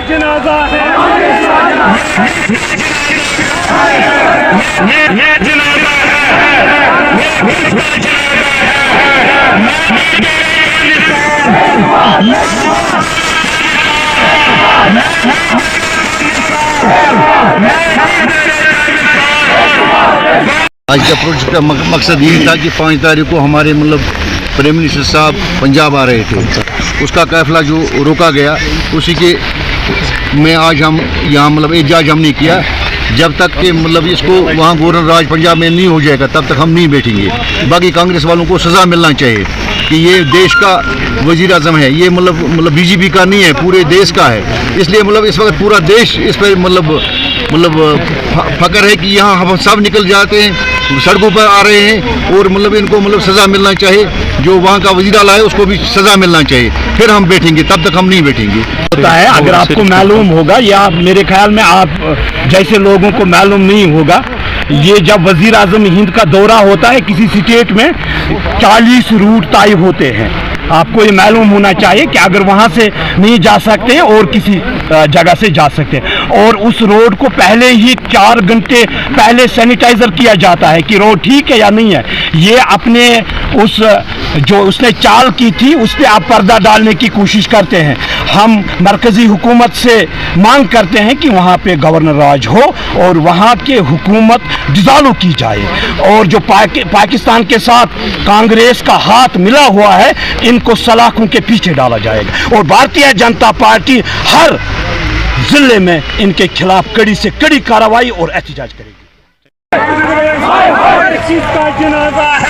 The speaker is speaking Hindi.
जनाजा है, ये जनाजा आज का प्रोजेक्ट का मकसद यही था कि 5 तारीख को हमारे मतलब प्राइम मिनिस्टर साहब पंजाब आ रहे थे, उसका काफिला जो रोका गया उसी के में आज हम यहाँ मतलब एहतजाज हमने किया। जब तक कि मतलब इसको वहाँ गवर्नर राज पंजाब में नहीं हो जाएगा तब तक हम नहीं बैठेंगे। बाकी कांग्रेस वालों को सज़ा मिलना चाहिए कि ये देश का वज़ीर आज़म है, ये मतलब बीजेपी का नहीं है, पूरे देश का है। इसलिए मतलब इस वक्त पूरा देश इस पर मतलब फकर है कि यहाँ हम सब निकल जाते हैं, सड़कों पर आ रहे हैं और मतलब इनको मतलब सज़ा मिलना चाहिए। जो वहाँ का वज़ीर आला है उसको भी सज़ा मिलना चाहिए, फिर हम बैठेंगे, तब तक हम नहीं बैठेंगे। होता है, अगर आपको मालूम होगा या मेरे ख्याल में आप जैसे लोगों को मालूम नहीं होगा, ये जब वज़ीर आज़म हिंद का दौरा होता है किसी स्टेट में 40 रूट तय होते हैं। आपको ये मालूम होना चाहिए कि अगर वहाँ से नहीं जा सकते हैं और किसी जगह से जा सकते हैं, और उस रोड को पहले ही 4 घंटे पहले सैनिटाइज़र किया जाता है कि रोड ठीक है या नहीं है। ये अपने उस जो उसने चाल की थी उस पर आप पर्दा डालने की कोशिश करते हैं। हम मरकज़ी हुकूमत से मांग करते हैं कि वहाँ पे गवर्नर राज हो और वहाँ के हुकूमत डिज़ाल्व की जाए, और जो पाकिस्तान के साथ कांग्रेस का हाथ मिला हुआ है इनको सलाखों के पीछे डाला जाएगा, और भारतीय जनता पार्टी हर जिले में इनके खिलाफ कड़ी से कड़ी कार्रवाई और एहतजाज करेगी। का जनाजा है,